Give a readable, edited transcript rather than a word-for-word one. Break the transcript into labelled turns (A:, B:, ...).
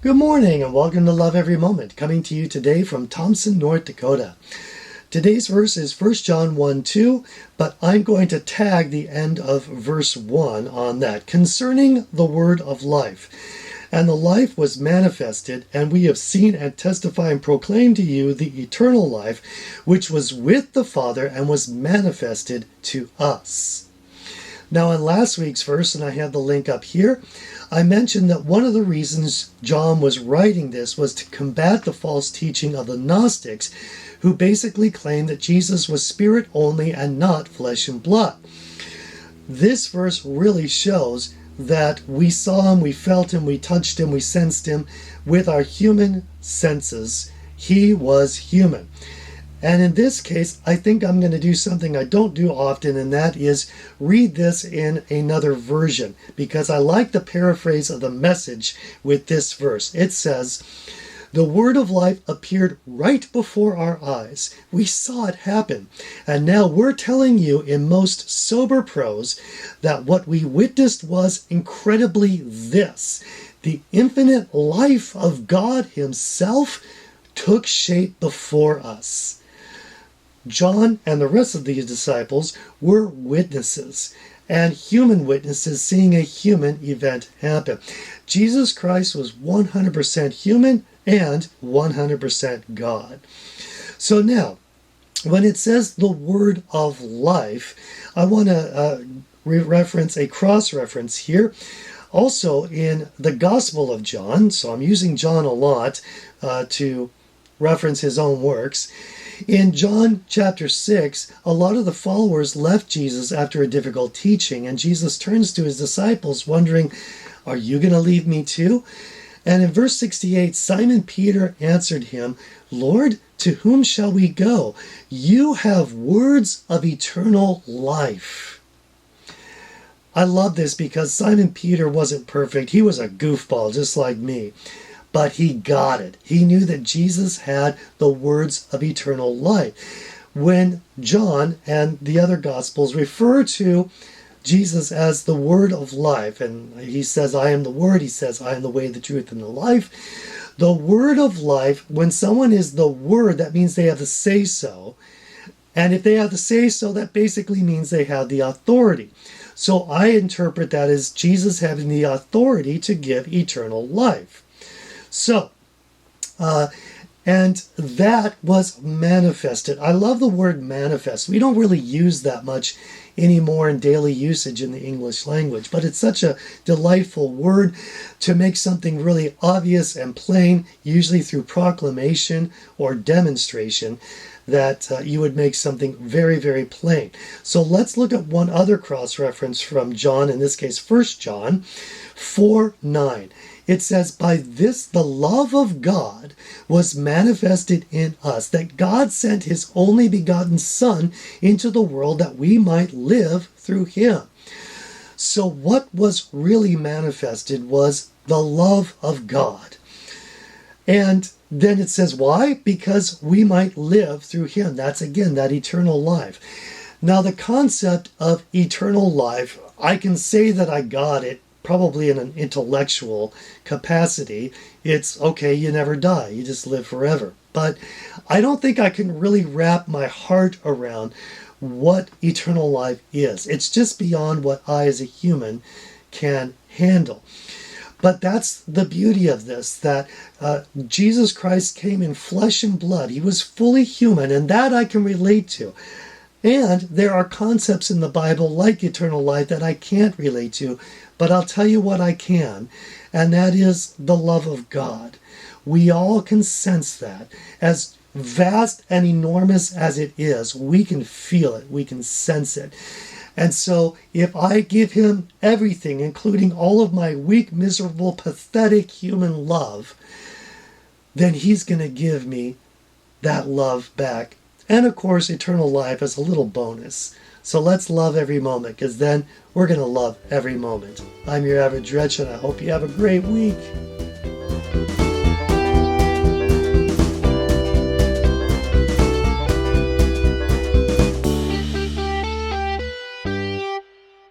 A: Good morning and welcome to Love Every Moment, coming to you today from Thompson, North Dakota. Today's verse is 1 John 1:2, but I'm going to tag the end of verse 1 on that, concerning the word of life. And the life was manifested, and we have seen and testify and proclaim to you the eternal life, which was with the Father and was manifested to us. Now in last week's verse, and I have the link up here, I mentioned that one of the reasons John was writing this was to combat the false teaching of the Gnostics, who basically claimed that Jesus was spirit only and not flesh and blood. This verse really shows that we saw him, we felt him, we touched him, we sensed him with our human senses. He was human. And in this case, I think I'm going to do something I don't do often, and that is read this in another version, because I like the paraphrase of the Message with this verse. It says, "The word of life appeared right before our eyes. We saw it happen. And now we're telling you in most sober prose that what we witnessed was incredibly this: the infinite life of God himself took shape before us." John and the rest of these disciples were witnesses, and human witnesses seeing a human event happen. Jesus Christ was 100% human and 100% God. So now, when it says the word of life, I want to reference a cross-reference here. Also in the Gospel of John, so I'm using John a lot to reference his own works. In John chapter 6, a lot of the followers left Jesus after a difficult teaching, and Jesus turns to his disciples wondering, "Are you going to leave me too?" And in verse 68, Simon Peter answered him, "Lord, to whom shall we go? You have words of eternal life." I love this because Simon Peter wasn't perfect. He was a goofball just like me. But he got it. He knew that Jesus had the words of eternal life. When John and the other Gospels refer to Jesus as the word of life, and he says, "I am the word," he says, "I am the way, the truth, and the life." The word of life, when someone is the word, that means they have the say-so. And if they have the say-so, that basically means they have the authority. So I interpret that as Jesus having the authority to give eternal life. So, and that was manifested. I love the word manifest. We don't really use that much anymore in daily usage in the English language, but it's such a delightful word to make something really obvious and plain, usually through proclamation or demonstration, that you would make something very, very plain. So let's look at one other cross-reference from John, in this case 1 John 4:9. It says, "By this the love of God was manifested in us, that God sent his only begotten Son into the world that we might live through him." So what was really manifested was the love of God. And then it says, why? Because we might live through him. That's, again, that eternal life. Now, the concept of eternal life, I can say that I got it probably in an intellectual capacity. It's, okay, you never die. You just live forever. But I don't think I can really wrap my heart around what eternal life is. It's just beyond what I as a human can handle. But that's the beauty of this, that Jesus Christ came in flesh and blood. He was fully human, and that I can relate to. And there are concepts in the Bible like eternal life that I can't relate to, but I'll tell you what I can, and that is the love of God. We all can sense that. As vast and enormous as it is, we can feel it, we can sense it. And so if I give him everything, including all of my weak, miserable, pathetic human love, then he's going to give me that love back. And of course, eternal life is a little bonus. So let's love every moment, because then we're going to love every moment. I'm your average wretch, and I hope you have a great week.